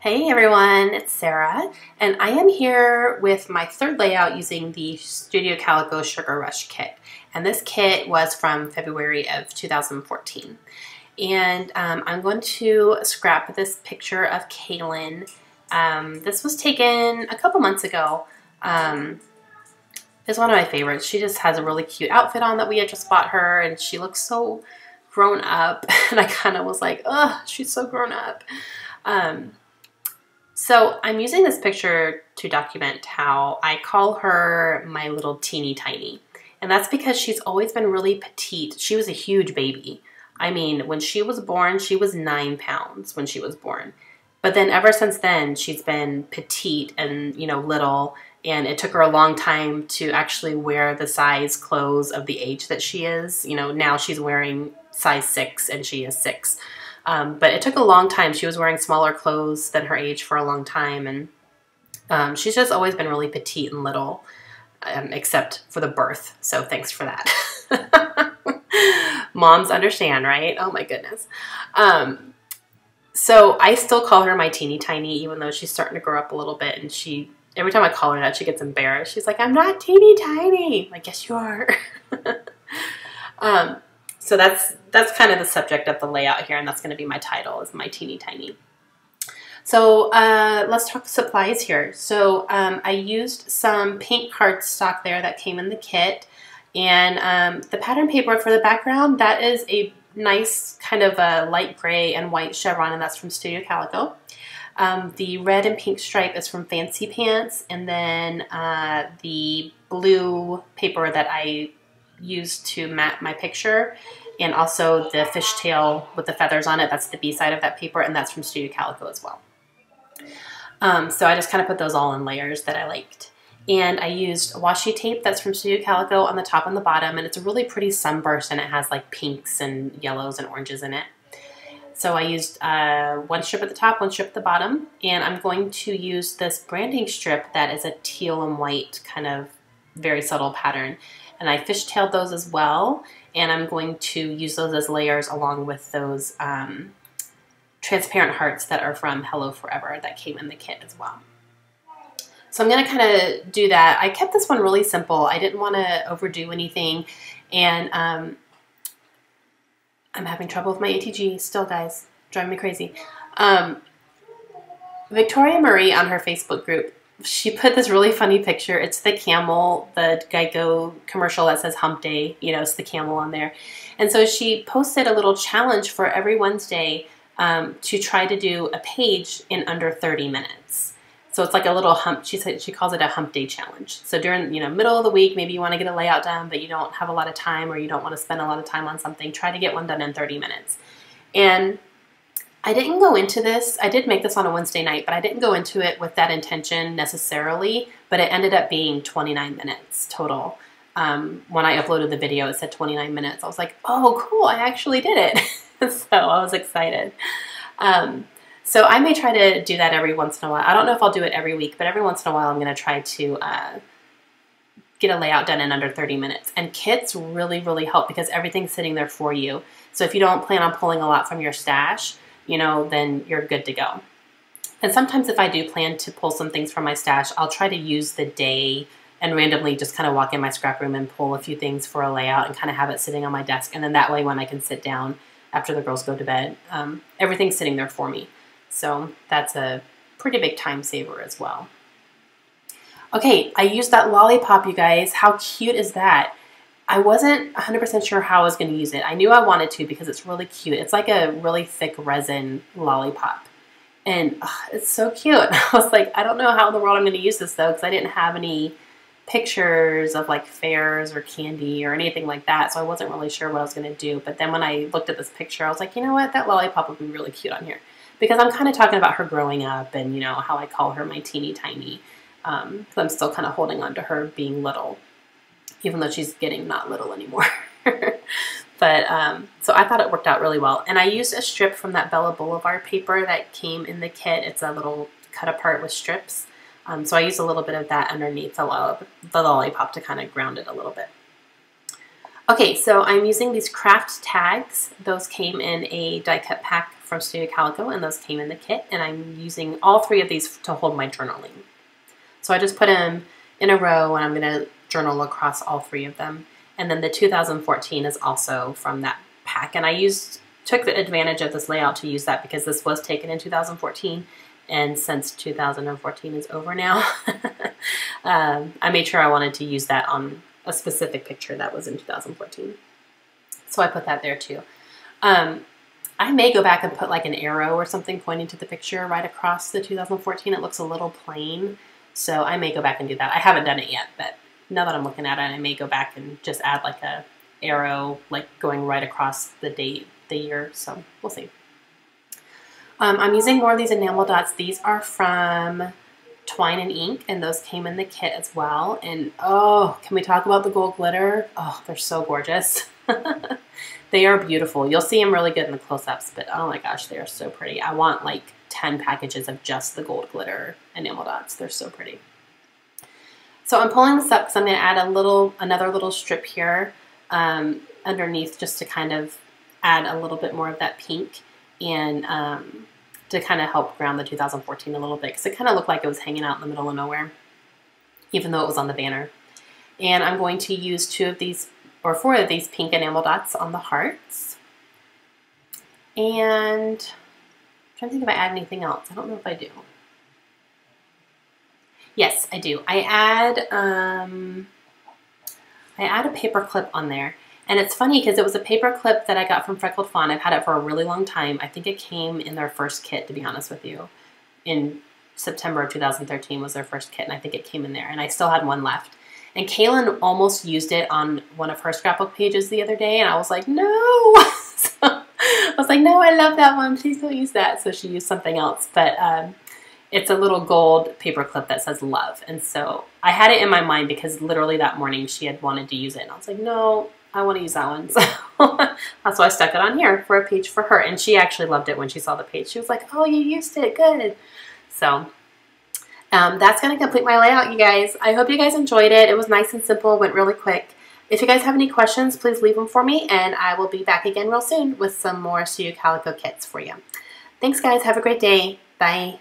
Hey everyone, it's Sarah, and I am here with my third layout using the Studio Calico Sugar Rush kit. And this kit was from February of 2014. And I'm going to scrap this picture of Kaylin. This was taken a couple months ago. It's one of my favorites. She just has a really cute outfit on that we had just bought her, and she looks so grown up. And I kind of was like, oh, she's so grown up. So I'm using this picture to document how I call her my little teeny tiny. And that's because she's always been really petite. She was a huge baby. I mean, when she was born, she was 9 pounds when she was born. But then ever since then, she's been petite and, little. And it took her a long time to actually wear the size clothes of the age that she is. Now she's wearing size 6 and she is 6. But it took a long time. She was wearing smaller clothes than her age for a long time. And she's just always been really petite and little, except for the birth. So thanks for that. Moms understand, right? Oh my goodness. So I still call her my teeny tiny, even though she's starting to grow up a little bit. And every time I call her that, she gets embarrassed. She's like, I'm not teeny tiny. I'm like, yes, you are. So that's kind of the subject of the layout here, and that's going to be my title, is my teeny tiny. So let's talk supplies here. So I used some pink cardstock there that came in the kit, and the pattern paper for the background, that is a nice kind of a light gray and white chevron, and that's from Studio Calico. The red and pink stripe is from Fancy Pants, and then the blue paper that I used to map my picture, and also the fishtail with the feathers on it, that's the B side of that paper, and that's from Studio Calico as well. So I just kind of put those all in layers that I liked. And I used washi tape that's from Studio Calico on the top and the bottom, and it's a really pretty sunburst, and it has like pinks and yellows and oranges in it. So I used one strip at the top, one strip at the bottom, and I'm going to use this branding strip that is a teal and white kind of very subtle pattern. And I fishtailed those as well, and I'm going to use those as layers along with those transparent hearts that are from Hello Forever that came in the kit as well. So I'm going to kind of do that. I kept this one really simple. I didn't want to overdo anything, and I'm having trouble with my ATG still, guys. Driving me crazy. Victoria Marie on her Facebook group, she put this really funny picture. It's the camel, the Geico commercial that says hump day. It's the camel on there. And so she posted a little challenge for every Wednesday to try to do a page in under 30 minutes. So it's like a little hump. She calls it a hump day challenge. So during, middle of the week, maybe you want to get a layout done, but you don't have a lot of time, or you don't want to spend a lot of time on something. Try to get one done in 30 minutes. And I didn't go into this. I did make this on a Wednesday night, but I didn't go into it with that intention necessarily, but it ended up being 29 minutes total. When I uploaded the video, it said 29 minutes. I was like, oh, cool, I actually did it. So I was excited. So I may try to do that every once in a while. I don't know if I'll do it every week, but every once in a while I'm going to try to get a layout done in under 30 minutes. And kits really, really help because everything's sitting there for you. So if you don't plan on pulling a lot from your stash, then you're good to go. And sometimes if I do plan to pull some things from my stash, I'll try to use the day and randomly just kind of walk in my scrap room and pull a few things for a layout and kind of have it sitting on my desk. And then that way when I can sit down after the girls go to bed, everything's sitting there for me. So that's a pretty big time saver as well. Okay, I used that lollipop, you guys. How cute is that? I wasn't 100% sure how I was going to use it. I knew I wanted to because it's really cute. It's like a really thick resin lollipop. And it's so cute. I was like, I don't know how in the world I'm going to use this though, because I didn't have any pictures of like fairs or candy or anything like that. So I wasn't really sure what I was going to do. But then when I looked at this picture, I was like, you know what? That lollipop would be really cute on here. Because I'm kind of talking about her growing up and, how I call her my teeny tiny. So I'm still kind of holding on to her being little, even though she's getting not little anymore. But so I thought it worked out really well. And I used a strip from that Bella Boulevard paper that came in the kit. It's a little cut apart with strips. So I used a little bit of that underneath the lollipop to kind of ground it a little bit. Okay, so I'm using these craft tags. Those came in a die cut pack from Studio Calico, and those came in the kit, and I'm using all 3 of these to hold my journaling. So I just put them in a row, and I'm going to journal across all 3 of them. And then the 2014 is also from that pack, and I took the advantage of this layout to use that because this was taken in 2014, and since 2014 is over now, I made sure I wanted to use that on a specific picture that was in 2014. So I put that there too. I may go back and put like an arrow or something pointing to the picture right across the 2014. It looks a little plain, so I may go back and do that. I haven't done it yet, but now that I'm looking at it, I may go back and just add like a arrow, like going right across the date, the year, so we'll see. I'm using more of these enamel dots. These are from Twine and Ink, and those came in the kit as well. And oh, can we talk about the gold glitter? Oh, they're so gorgeous. They are beautiful. You'll see them really good in the close-ups, but oh my gosh, they are so pretty. I want like 10 packages of just the gold glitter enamel dots. They're so pretty. So I'm pulling this up because I'm going to add another little strip here underneath, just to kind of add a little bit more of that pink, and to kind of help ground the 2014 a little bit, because it kind of looked like it was hanging out in the middle of nowhere, even though it was on the banner. And I'm going to use 2 of these, or 4 of these pink enamel dots on the hearts. And I'm trying to think if I add anything else. I don't know if I do. Yes, I do. I add a paper clip on there. And it's funny because it was a paper clip that I got from Freckled Fawn. I've had it for a really long time. I think it came in their first kit, to be honest with you. In September of 2013 was their first kit, and I think it came in there. And I still had one left. And Kaylin almost used it on one of her scrapbook pages the other day, and I was like, no! So I was like, no, I love that one. Please don't use that. So she used something else. But it's a little gold paper clip that says love. And so I had it in my mind because literally that morning she had wanted to use it. And I was like, no, I want to use that one. So that's why I stuck it on here for a page for her. And she actually loved it when she saw the page. She was like, oh, you used it. Good. So that's going to complete my layout, you guys. I hope you guys enjoyed it. It was nice and simple. Went really quick. If you guys have any questions, please leave them for me. And I will be back again real soon with some more Studio Calico kits for you. Thanks, guys. Have a great day. Bye.